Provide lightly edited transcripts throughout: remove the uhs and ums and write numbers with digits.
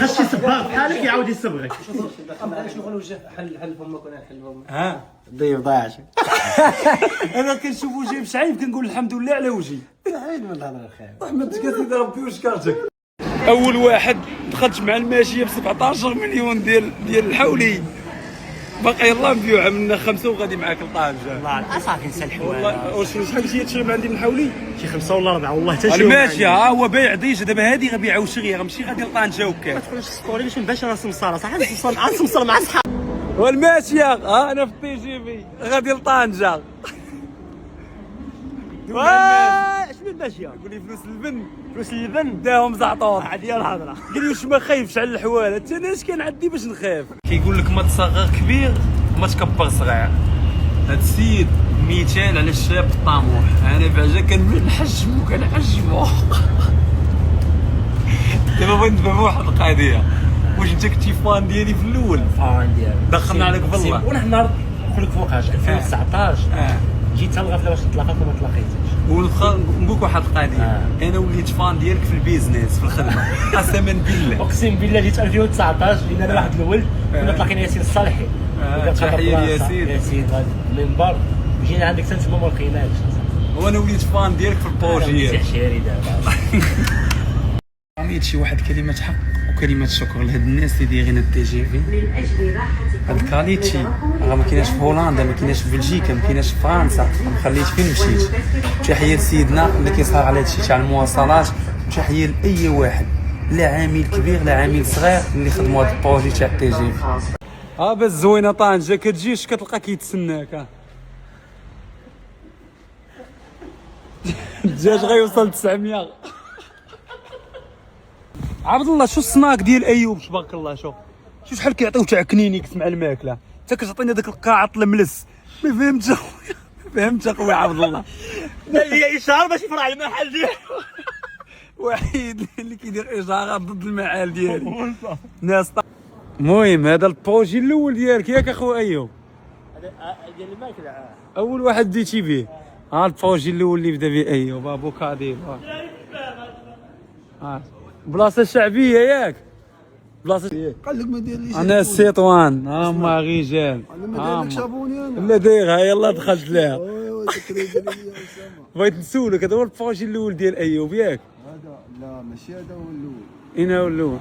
خاص شي صباغ بحالك يعاود يصبغك. شنو نوجه حل فمك وانا نحل فمك. ها الضيف ضايع. انا كنشوف وجهي مشعيب كنقول الحمد لله على وجهي. عيد من الهضره خير. احمد كاسيدي ربي وشكرتك. اول واحد دخلت مع الماشيه ب 17 مليون ديال الحولي، باقي يلاه مبيوعه منا 5 وغادي معاك لطنجه. والله صافي نسى الحوال. والله واش شحال شي تشرب عندي من حولي؟ شي 5 ولا 4 والله حتى شي. الماشيه ها هو بايع ديجا، دابا هادي غنبيعها وشغيه غنمشي غادي لطنجه وكاع. ما تقولش ستوري باش نبانش انا سمساره صح. سمسار مع صحاب. والماشيه ها انا في التي جي في غادي لطنجه. شنو الماشيه؟ قول لي فلوس البن، فلوس اللبن داهم زعطور. عادي الهضره. قال لي واش ما خايفش على الحوال؟ حتى انا اش كان عندي باش نخاف؟ كيقول لك ما تصغر كبير ما تكبر صغير. هاد السيد مثال على الشاب الطموح. انا بعجا كنحجمو دابا بغيت نفهم واحد القضيه، واش انت كنتي فان ديالي في الاول؟ فان ديالي دخلنا عليك بالله. وانا النهار نقول لك فوقاش 2019 جيت الغفله باش نتلاقاك وما تلاقيتش. ونقول لك واحد القضيه، انا وليت فان ديالك في البيزنس في الخدمه قسما بالله. اقسم بالله جيت 2019 لان انا واحد الولد كنا تلاقينا ياسين الصالحي. تحيه لياسين. ياسين غادي المنبر جينا عندك تما ما لقيناكش. وانا وليت فان ديالك في البروجي. شهري دابا. عطيت شي واحد كلمه حق وكلمه شكر لهاد الناس اللي دايرين التي جي في. هاد الكاليتشي راه ما كايناش في هولندا، ما كايناش في بلجيكا، ما كايناش في فرنسا، ما خليت فين مشيت. تحيه لسيدنا اللي كيسهر على هادشي تاع المواصلات، تحيه لاي واحد لا عامل كبير لا عامل صغير اللي خدموا هاد البروجي تاع التي جي في. بس زوينه طنجه كتجيش كتلقى كيتسناك. الدجاج غيوصل 900. عبد الله شو السناك ديال ايوب تبارك الله؟ شوف شحال كيعطيو تاع كنينيكس مع الماكله، انت كتعطينا داك القاعه الملس. ما فهمتش اخويا، ما فهمتش اخويا عبد الله. دار لي ايجار باش يفرع المحل ديالو. وحيد اللي كيدير ايجارات ضد المعال ديالي ناس. المهم هذا البروجي الاول ديالك ياك اخو ايوب؟ ديال الماكله اول واحد بديتي به. البروجي الاول اللي بدا به ايوب ابو كادير. بلاصه شعبيه ياك؟ بلاصه قال لك ما ديرليش انا السيطوان. هما رجال. ما ديرلكش ابوني انا. لا دايرها يلا دخلت لها. ايوا تكريم يا اسامه. بغيت نسولك هذا هو البروجي الاول ديال ايوب ياك؟ هذا لا ماشي هذا هو الاول. اين هو الاول؟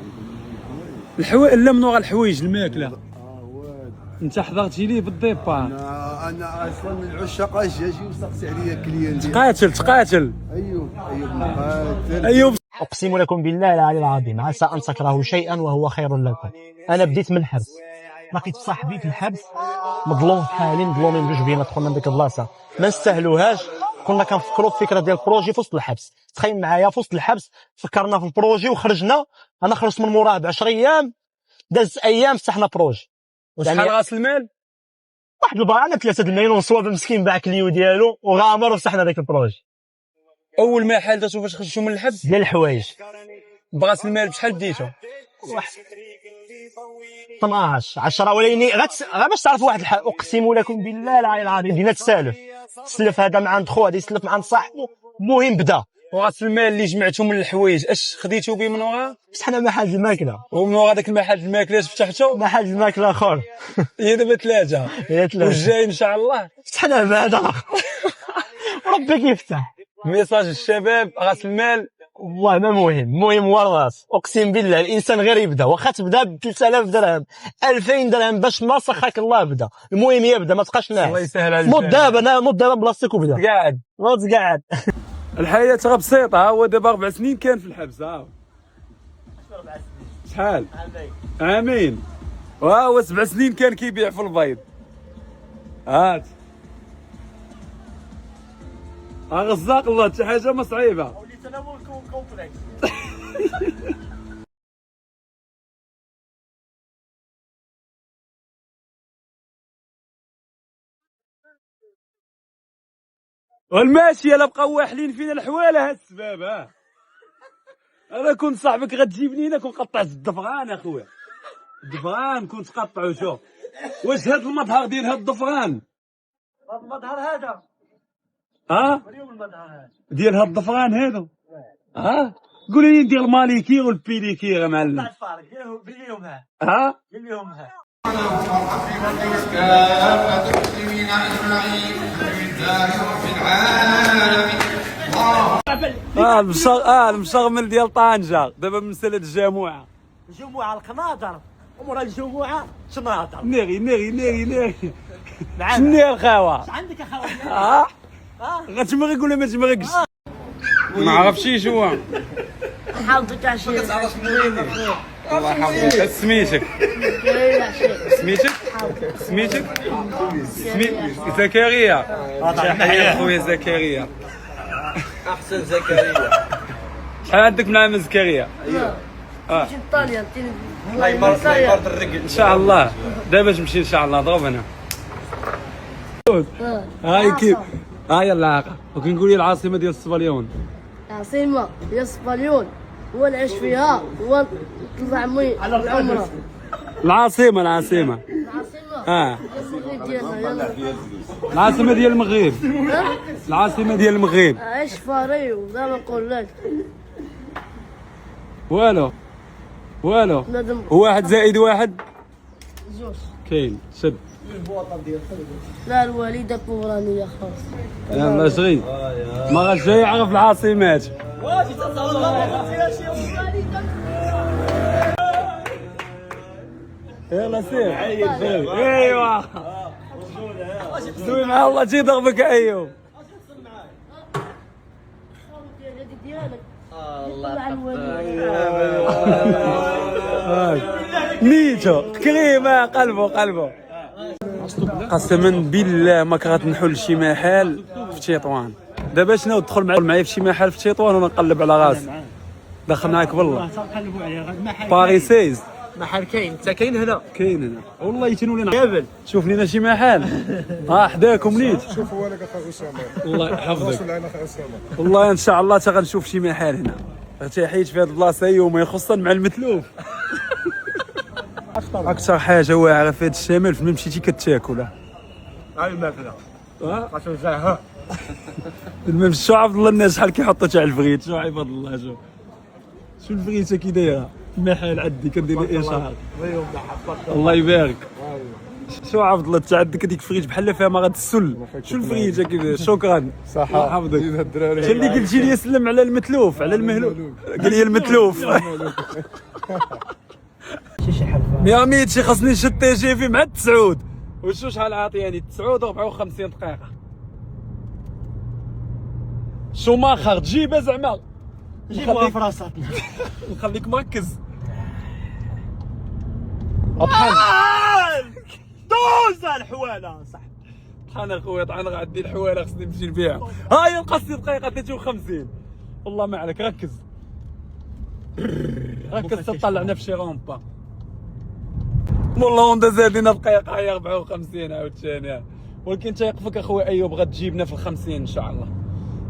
الحوايج لا منوع الحوايج الماكله. واد انت حضرتي ليه بالديبار. انا اصلا من عشاق الدجاجي وسقسي عليا كليان ديالي. تقاتل ايوب مقاتل. ايوب. اقسم لكم بالله العلي العظيم عسى ان تكرهوا شيئا وهو خير لكم. انا بديت من الحبس، لقيت صاحبي في الحبس مظلوم في حالي، مظلومين بجوج بينا دخلنا من ديك البلاصه ما نستاهلوهاش. كنا كنفكروا في فكره ديال البروجي في وسط الحبس. تخيل معايا في وسط الحبس فكرنا في البروجي وخرجنا. انا خرجت من موراه ب10 ايام، داز ايام فتحنا بروجي. وشحال راس المال؟ واحد البرانه 3 الملايين وصواب مسكين باع كليو ديالو وغامر وفتحنا ديك البروجي. اول ما حال درتو فاش خرجتو من الحبس ديال الحوايج براس المال بشحال بديتو؟ 12 10 وليني غير باش تعرف واحد اقسم لكم بالله العلي العظيم بدينا تسالف. تسلف هذا من عند خو هذا يسلف من عند صاحبه. المهم بدا. وراس المال اللي جمعتو من الحوايج اش خديتو به من وراه؟ فتحنا محل الماكله. ومن ورا داك المحل الماكله اش فتحتو؟ محل الماكله اخر. هي دابا 3. هي 3 والجاي ان شاء الله فتحنا بعدا. ربي كيفتح. ميساج الشباب راس المال والله ما مهم. المهم هو الراس. اقسم بالله الانسان غير يبدا، واخا تبدا ب 3000 درهم 2000 درهم باش ما سخاك الله بدا. المهم يبدا ما تبقاش ناعس. الله يسهل عليك. نوض دابا انا نوض دابا بلاصتك وبدا قاعد نوض قاعد. الحياه راه بسيطه. ها هو دابا 4 سنين كان في الحبس. ها شحال؟ عامين. وها هو 7 سنين كان كيبيع في البيض. هات غزاق الله شي حاجه ما صعيبه. وليت انا كومبلكس. والماشيه لا بقاو واحلين فينا الحواله هاد السباب. انا كنت صاحبك غتجيبني هنا كنت قطعت الضفغان اخويا. الضفغان كنت قطعو. شوف واش هاد المظهر ديال هاد الضفغان؟ المظهر هذا اليوم المظهر هذا ديال هاد الضفغان هادو قولوا لي ندير الماليكير والبيديكير يا معلم. الفارق باليوم ها ها باليوم ها المشغمل ديال طنجة دابا مسألة الجموعة. الجمعة القناطر ومورا الجمعة شناطر. ناري شنو هي الخاوة؟ اش عندك اخويا؟ غتمرق ولا ما تمرقش؟ ما عرفتش هو. حافظك عشير الله يحفظك. سميتك؟ سميتك؟ زكريا. تحية خويا زكريا. احسن زكريا. شحال عندك من عام زكريا؟ مش طاليان نيمار الرجل. ان شاء الله دابا تمشي ان شاء الله ضرب انا. هاي كيف هاي العاقه وكنقول لي العاصمه ديال الصباليون. العاصمة هي اسبانيول، هو نعيش فيها، هو نطلع عمي العمرة. العاصمه العاصمة اه المغرب ديالنا العاصمه ديال المغرب. العاصمه ديال المغرب. عيش فاريو زعما نقول لك. والو بنادم 1 زائد 1 جوج. كاين شد. لا الوالدة الطورانية خاص. يلا شغي ما غاش جاي يعرف العاصمات. يلا سير ايوا دوي مع الله جي ضربك ايوب. نيتو كريمه قلبه قسما بالله ما كرهت نحل شي محل في تطوان. دابا شنو تدخل معايا في شي محل في تطوان ونقلب على راسي. دخل معاك بالله نقلبوا عليه غير محل باريسيز محل كاين انت كاين هنا كاين هنا والله يتنولينا قابل. شوف لينا شي محل حداكم نيت. شوفوا لك اخا اسامه. الله يحفظك. لنا اخا اسامه. والله ان شاء الله غنشوف شي محل هنا. حيت في هذه البلاصه يوم يخصا مع المتلوف. اكثر حاجه واعره في هذا الشمال فين مشيتي كتاكل. هاي الماكله قسم زاها المهم شو عبد الله الناس شحال كيحطوا تاع الفريت. شو عباد الله شو الفريته كي دايره المحل عندي كندير لي اشهار. الله يبارك. شو عبد الله تاع عندك هذيك الفريت بحال فيها ما غتسل. شو الفريته كي شكرا صحه الله يحفظك. الدراري انت اللي قلتي لي سلم على المتلوف على المهلوف. قال لي المتلوف. شي حلفه يا ميتشي خاصني نشد تي جي في مع التسعود. وشو شحال عاطياني 59 دقيقة. شو ماخر تجيبها زعما جيبوها في راساتنا. نخليك مركز. دوز الحواله صح. طحن اخويا طحن عندي الحواله خصني نمشي نبيعها. هاي نقصني دقيقة 53. والله ما عليك ركز تطلعنا في شي رومبا. والله هوندا زادينا دقيقة هي 54 عاوتاني. ولكن تيقفك اخويا ايوب غتجيبنا في 50 ان شاء الله.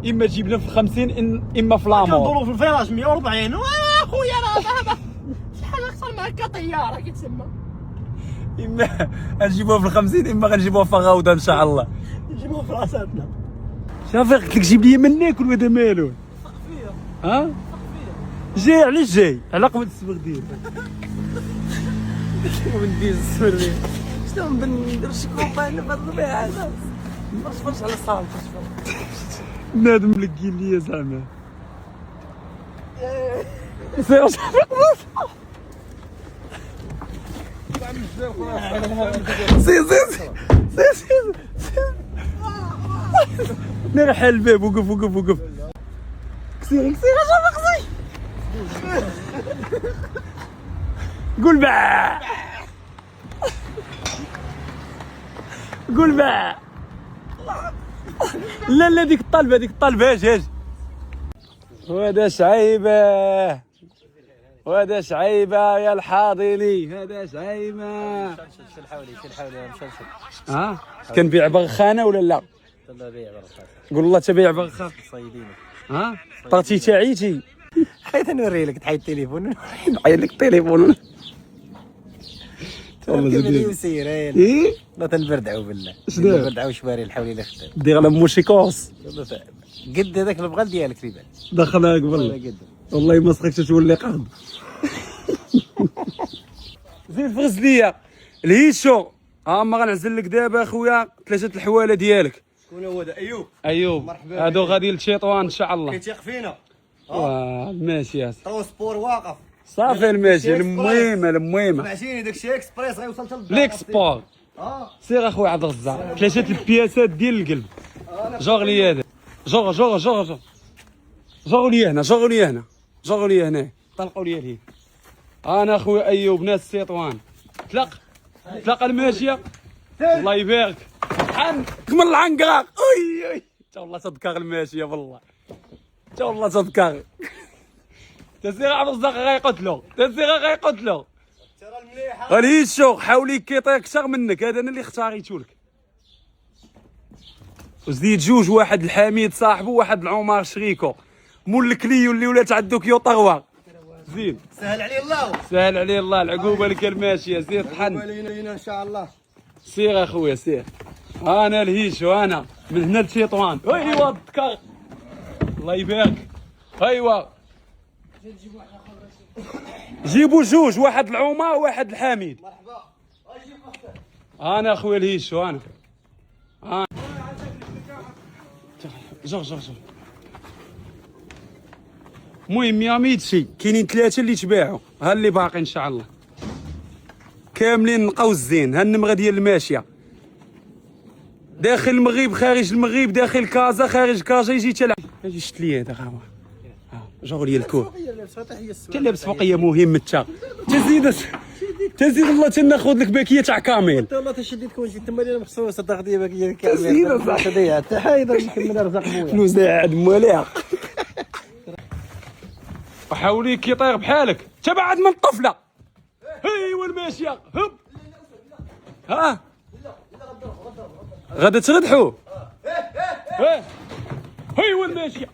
اما تجيبنا في 50 اما في لامور. كندورو في الفراج 140 اخويا راه دابا شحال اكثر من هكا طياره كيتسمى. اما غنجيبوها في 50 اما غنجيبوها في غاوده ان شاء الله. نجيبوها في راساتنا. شافي قلت لك جيب لي من ناكل وهذا مالو. ها جاي علاش جاي على قبل السبغ ديالك. وندير السبغ شنو ندير شي كومباني في الربيع هذا. ما تصبرش على الصالح بنادم ملقي ليا زعما. سير سير نرحل الباب. وقف كسير شوف خصي قول باع لا ديك الطلبه هاج وهذا شعيبه يا الحاضلي. هذا شعيبه شو الحولي يا مشلشل. كنبيع بغخانه ولا لا؟ لا بيع برخص. قول الله تبيع بغخانه صيديني. طرتي تاعيتي حيت نوري لك تحيد التليفون. نحيد لك التليفون. والله زيد مسير ايه لا تنبردعوا بالله. شنو؟ نبردعوا شباري الحولي اللي خدام. دير على موشيكوس قد هذاك البغال ديالك اللي بعد. دخلها والله قبل. قد والله ما سقيتش تولي قرض. زيد فغز ليا الهيشو. ما غنعزل لك دابا اخويا 3 الحواله ديالك. شكون هو هذا؟ ايوب. ايوب مرحبا هادو غادي لتشيطوان ان شاء الله. كيتيق فينا. ماشي يا ترونسبور واقف. صافي الماشي. المهمه سمعتيني داكشي اكسبريس غيوصل حتى ليكسبور. سير اخويا عبد الرزاق 3 البياسات ديال القلب. جوغ لي هذا. جوغ لي هنا. طلقوا لي الهيد. انا اخويا ايوب ناس تيطوان. طلق الماشيه. الله يبارك. كمل العنقره. اي تا والله تذكر الماشيه والله. تا والله تذكر. تسير عبد الرزاق غيقتلو. ترى المليحه. الهيشو حاولي كيطير اكثر منك. هذا انا اللي اختاريتو لك. وزيد جوج، واحد الحميد صاحبه وواحد العمر شريكو. مول الكليو اللي ولات عندو كيو طغوا. زين سهل عليه الله. سهل عليه الله. العقوبه لك الماشيه. زيد طحن. لينا ان شاء الله. سير اخويا سير. انا الهيشو انا من هنا لشيطوان. ايوا الذكر. الله يبارك. ايوا جيبوا جوج، واحد العمر وواحد الحميد. مرحبا. انا اخويا الهيشو انا. جوغ. المهم يا ميتشي كاينين 3 اللي تباعوا. ها اللي باقي ان شاء الله كاملين نقاو الزين. ها النمره ديال الماشيه داخل المغرب خارج المغرب، داخل كازا خارج كازا. يجي تلعب اجي شت لي هذا غاوا. جوغ لي الكوع تلبس فوقيه مهم. تزيد الله تناخذ لك باكيه تاع كامل. والله تشديت كون جيت تما لي مخصوص التغذيه باكيه كامله. تضيع حتى حايد نكمل رزق خويا. فلوس قاعد مواليها. وحاولي كي يطير بحالك تبعد من الطفله. ايوا الماشيه هب. ها غادا تردحوا. ايوا الماشيه.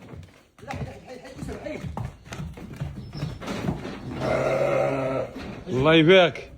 الله يبارك.